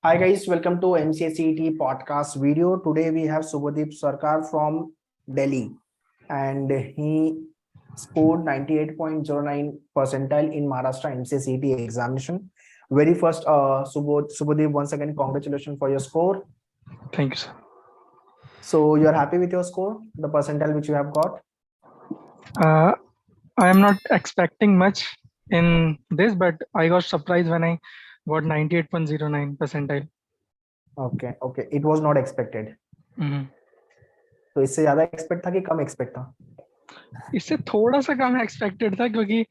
Hi guys, welcome to MCACET podcast video. Today we have Subhadeep Sarkar from Delhi and he scored 98.09 percentile in Maharashtra MCACET examination. Very first, Subhadeep, once again, congratulations for your score. Thank you, sir. So you're happy with your score, the percentile which you have got? I am not expecting much in this, but I got surprised when I got 98.09 percentile. Okay, okay. It was not expected. हम्म। तो इससे ज्यादा expect था कि कम expect था? इससे थोड़ा सा कम expected था क्योंकि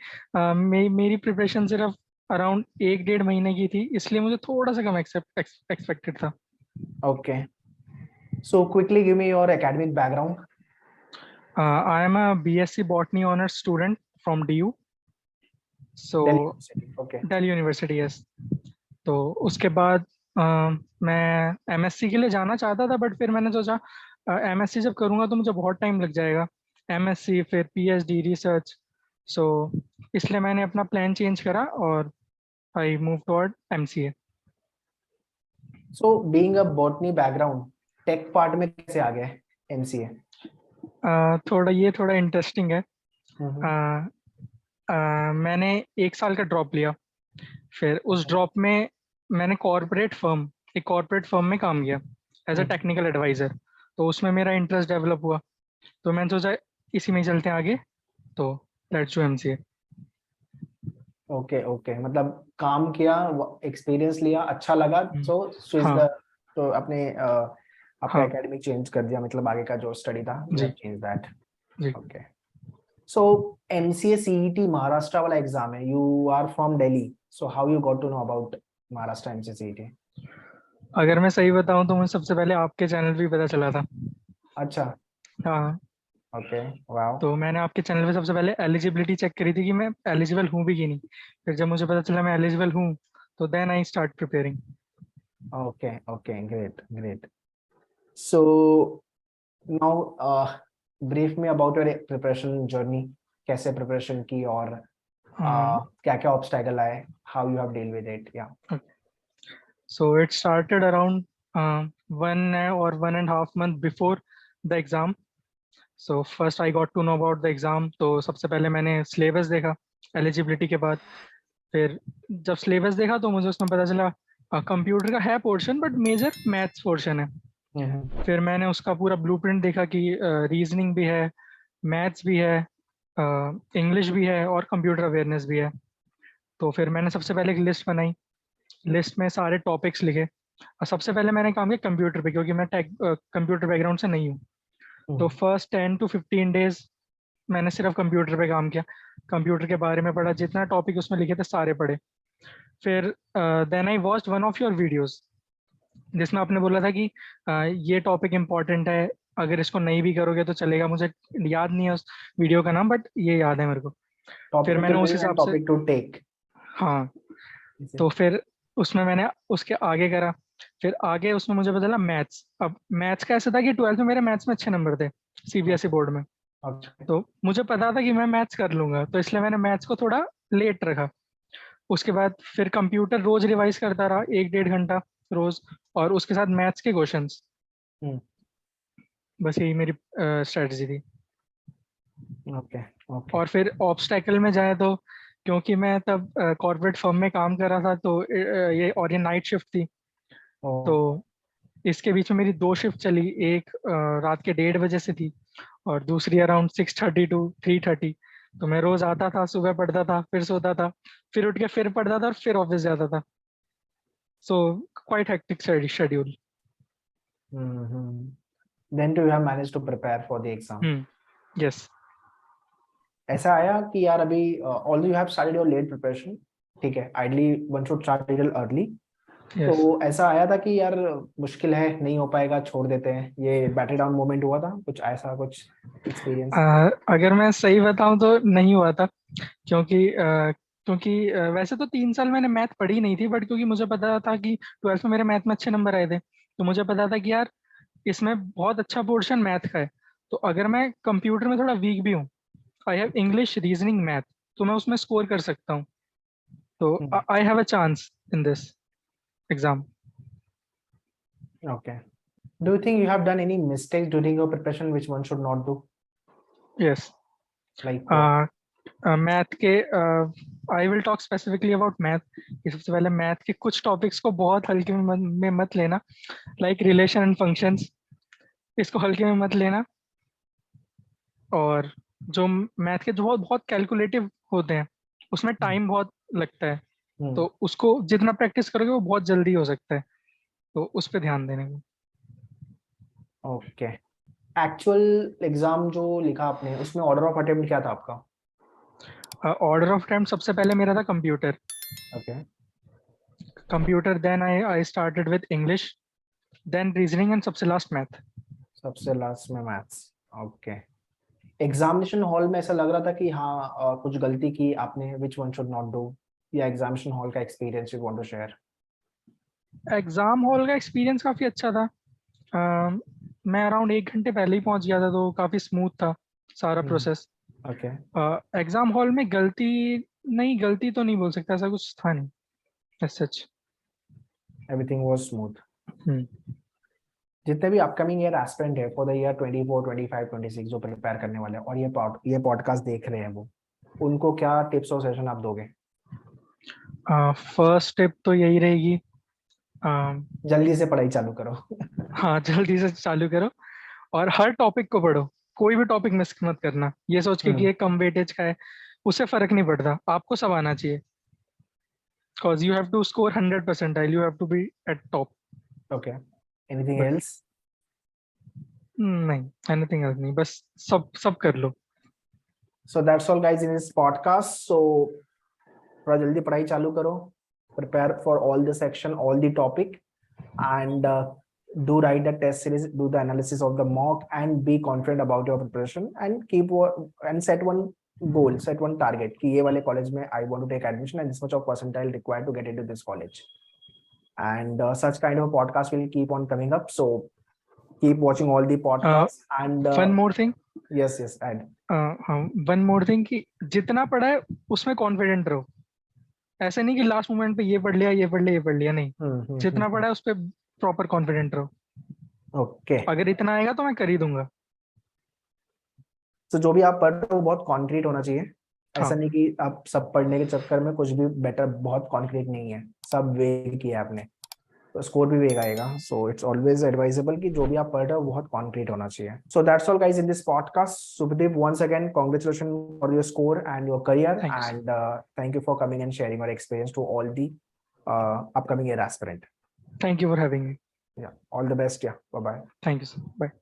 मेरी प्रिपरेशन सिर्फ अराउंड 1-1.5 महीने की थी, इसलिए मुझे थोड़ा सा कम एक्सपेक्टेड था. Okay. So quickly give me your academic background. I am a BSc Botany Honors student from DU. So Delhi University. Okay. Delhi University, yes. तो उसके बाद मैं MSc के लिए जाना चाहता था, बट फिर मैंने सोचा MSc जब करूँगा तो मुझे बहुत टाइम लग जाएगा. MSc फिर PhD रिसर्च, सो इसलिए मैंने अपना प्लान चेंज करा और I move toward MCA. So being a botany background, tech part में कैसे आ गए MCA? थोड़ा इंटरेस्टिंग है. मैंने 1 साल का ड्रॉप लिया. फिर उस ड्रॉप में मैंने एक कॉर्पोरेट फर्म में काम किया एज अ टेक्निकल एडवाइजर. तो उसमें मेरा इंटरेस्ट डेवलप हुआ, तो मैंने सोचा इसी में ही चलते हैं आगे, तो let's do MCA. Okay okay, मतलब काम किया, एक्सपीरियंस लिया, अच्छा लगा, सो स्विच हाँ. द, तो अपने आपका हाँ एकेडमिक चेंज कर दिया, मतलब आगे का जो स्टडी था यू जी. Have change that. जी. Okay. So MCA CET Maharashtra वाला एग्जाम है, you are from Delhi, so how you got to know about Maharashtra MCA CET? अगर मैं सही बताऊं तो मुझे सबसे पहले आपके चैनल पे ही पता चला था. अच्छा. हाँ. ओके. वाओ. तो मैंने आपके चैनल पे सबसे पहले एलिजिबिलिटी चेक करी थी कि मैं एलिजिबल हूँ भी कि नहीं. फिर जब मुझे पता चला मैं एलिजिबल हूँ, तो then I start preparing. Okay okay, great great. So now brief me about your preparation journey. कैसे प्रिपरेशन की और क्या क्या ऑब्स्टैकल आए, how you have deal with it? या So it started around 1 or 1.5 month before the exam. So first I got to know about the exam. तो सबसे पहले मैंने सिलेबस देखा एलिजिबिलिटी के बाद. फिर जब सिलेबस देखा तो मुझे उसमें पता चला कंप्यूटर का है portion, but major maths portion है. फिर मैंने उसका पूरा ब्लूप्रिंट देखा कि रीजनिंग भी है, मैथ्स भी है, इंग्लिश भी है और कंप्यूटर अवेयरनेस भी है. तो फिर मैंने सबसे पहले एक लिस्ट बनाई, लिस्ट में सारे टॉपिक्स लिखे. और सबसे पहले मैंने काम किया कंप्यूटर पे, क्योंकि मैं कंप्यूटर बैकग्राउंड से नहीं हूँ. तो फर्स्ट 10 to 15 डेज मैंने सिर्फ कंप्यूटर पे काम किया, कंप्यूटर के बारे में पढ़ा, जितना टॉपिक उसमें लिखे थे सारे पढ़े. फिर then I watched one of your videos, जिसमें आपने बोला था कि ये टॉपिक इम्पोर्टेंट है, अगर इसको नहीं भी करोगे तो चलेगा. मुझे याद नहीं है उस वीडियो का नाम, बट ये याद है मेरे को. फिर मैंने उस हिसाब से, टॉपिक टू टेक. हाँ, तो फिर उसमें मैंने उसके आगे करा. फिर आगे उसमें मुझे पता चला मैथ्स. अब मैथ्स का ऐसा था कि 12th में मेरे मैथ्स में अच्छे नंबर थे CBSE बोर्ड में. तो मुझे पता था कि मैं मैथ्स कर लूंगा, तो इसलिए मैंने मैथ्स को थोड़ा लेट रखा. उसके बाद फिर कंप्यूटर रोज रिवाइज करता रहा 1-1.5 घंटा रोज, और उसके साथ मैथ्स के क्वेश्चंस. बस यही मेरी स्ट्रेटजी थी. Okay okay. और फिर ऑब्स्टैकल में जाए तो, क्योंकि मैं तब कॉर्पोरेट फर्म में काम कर रहा था, तो ये नाइट शिफ्ट थी. तो इसके बीच में मेरी 2 शिफ्ट चली, एक रात के 1:30 बजे से थी और दूसरी अराउंड 6:30 to 3:30. तो मैं रोज आता था, सुबह पढ़ता था, फिर सोता था, फिर उठ के फिर पढ़ता था और फिर ऑफिस जाता था. So quite hectic schedule. Then you have managed to prepare for the exam. Yes. ऐसा आया कि यार अभी although you have started your late preparation, ठीक है, ideally one should start a little early. तो ऐसा आया था कि यार मुश्किल है, नहीं हो पाएगा, छोड़ देते हैं, ये बैटल डाउन मोमेंट हुआ था कुछ ऐसा, कुछ एक्सपीरियंस? अगर मैं सही बताऊं तो नहीं हुआ था, क्योंकि वैसे तो 3 साल मैंने मैथ पढ़ी नहीं थी, बट क्योंकि मुझे पता था कि 12th में मेरे मैथ में अच्छे नंबर आए थे, तो मुझे पता था कि यार इसमें बहुत अच्छा पोर्शन मैथ का है. तो अगर मैं कंप्यूटर में थोड़ा वीक भी हूँ, I have English, reasoning, math, तो मैं उसमें स्कोर कर सकता हूँ. तो I have a chance in this exam. Okay. Do you think you have done any mistakes during your preparation which one should not do? Yes. Like what? Math के I will talk specifically about math. सबसे पहले math के कुछ topics को बहुत हल्के में मत लेना, लाइक रिलेशन एंड फंक्शंस, इसको हल्के में मत लेना। और जो मैथ के जो बहुत बहुत कैलकुलेटिव होते हैं उसमें टाइम बहुत लगता है, Hmm. तो उसको जितना प्रैक्टिस करोगे वो बहुत जल्दी हो सकता है, तो उस पर ध्यान देने को। Okay. एक्चुअल एग्जाम जो लिखा आपने उसमें ऑर्डर ऑफ अटेम्प्ट क्या था आपका? ऑर्डर ऑफ टाइम सबसे पहले मेरा था computer. Okay. Computer, then I started with English, then reasoning and सबसे लास्ट मैथ। सबसे लास्ट में मैथ्स। ओके। एग्जामिनेशन हॉल में ऐसा लग रहा था कि हाँ कुछ गलती की आपने, which one should not do, या एग्जामिनेशन हॉल का experience you want to share? Exam hall का एक्सपीरियंस काफ़ी अच्छा था। मैं अराउंड 1 घंटे पहले ही पहुंच गया था, तो काफ़ी स्मूथ था सारा प्रोसेस। ओके। एग्जाम हॉल में गलती तो नहीं बोल सकता, ऐसा कुछ था नहीं as such. Everything was smooth. जितने भी अपकमिंग ईयर एस्पिरेंट है फॉर द ईयर 24 25 26 जो प्रिपेयर करने वाले हैं और ये पॉडकास्ट देख रहे हैं, वो उनको क्या टिप्स और सजेशन आप दोगे? फर्स्ट टिप तो यही रहेगी, जल्दी से पढ़ाई चालू करो। हाँ जल्दी से चालू करो और हर टॉपिक को पढ़ो। कोई भी टॉपिक मिस मत करना ये सोच के कि ये कम वेटेज का है, उससे फर्क नहीं पड़ता, आपको सब आना चाहिए। Because you have to score 100 percentile, you have to be at top. Okay. Anything बस एल्स? नहीं, एनीथिंग एल्स नहीं, बस सब सब कर लो। So that's all guys in this podcast. So थोड़ा जल्दी पढ़ाई चालू करो, prepare for all the section, all the topic, and do write the test series, do the analysis of the mock, and be confident about your preparation, and and set one goal, set one target कि ये वाले college में I want to take admission and this much of percentile required to get into this college. And such kind of a podcast will keep on coming up, so keep watching all the podcasts. And one more thing yes, add. One more thing कि जितना पढ़ा है उसमें confident रहो। ऐसे नहीं कि last moment पे ये पढ़ लिया ये पढ़ लिया ये पढ़ लिया, नहीं, जितना पढ़ा है उस पर प्रॉपर कॉन्फिडेंट रहो। ओके। अगर इतना आएगा तो मैं कर ही दूंगा। तो जो भी आप पढ़ रहे हो वो बहुत कॉन्क्रीट होना चाहिए। ऐसा हाँ। नहीं कि आप सब पढ़ने के चक्कर में कुछ भी बेटर बहुत कॉन्क्रीट नहीं है, सब वेग किया है आपने तो स्कोर भी वेग आएगा। सो इट्स ऑलवेज एडवाइजेबल कि जो भी आप पढ़ रहे हो बहुत कॉन्क्रीट होना चाहिए। So that's all guys in this podcast. Subhadeep, once again congratulation for your score and your career, Thank you, sir. And thank you for coming and sharing your experience to all the upcoming year aspirant. Thank you for having me. Yeah, all the best. Yeah, bye bye. Thank you, sir. Bye.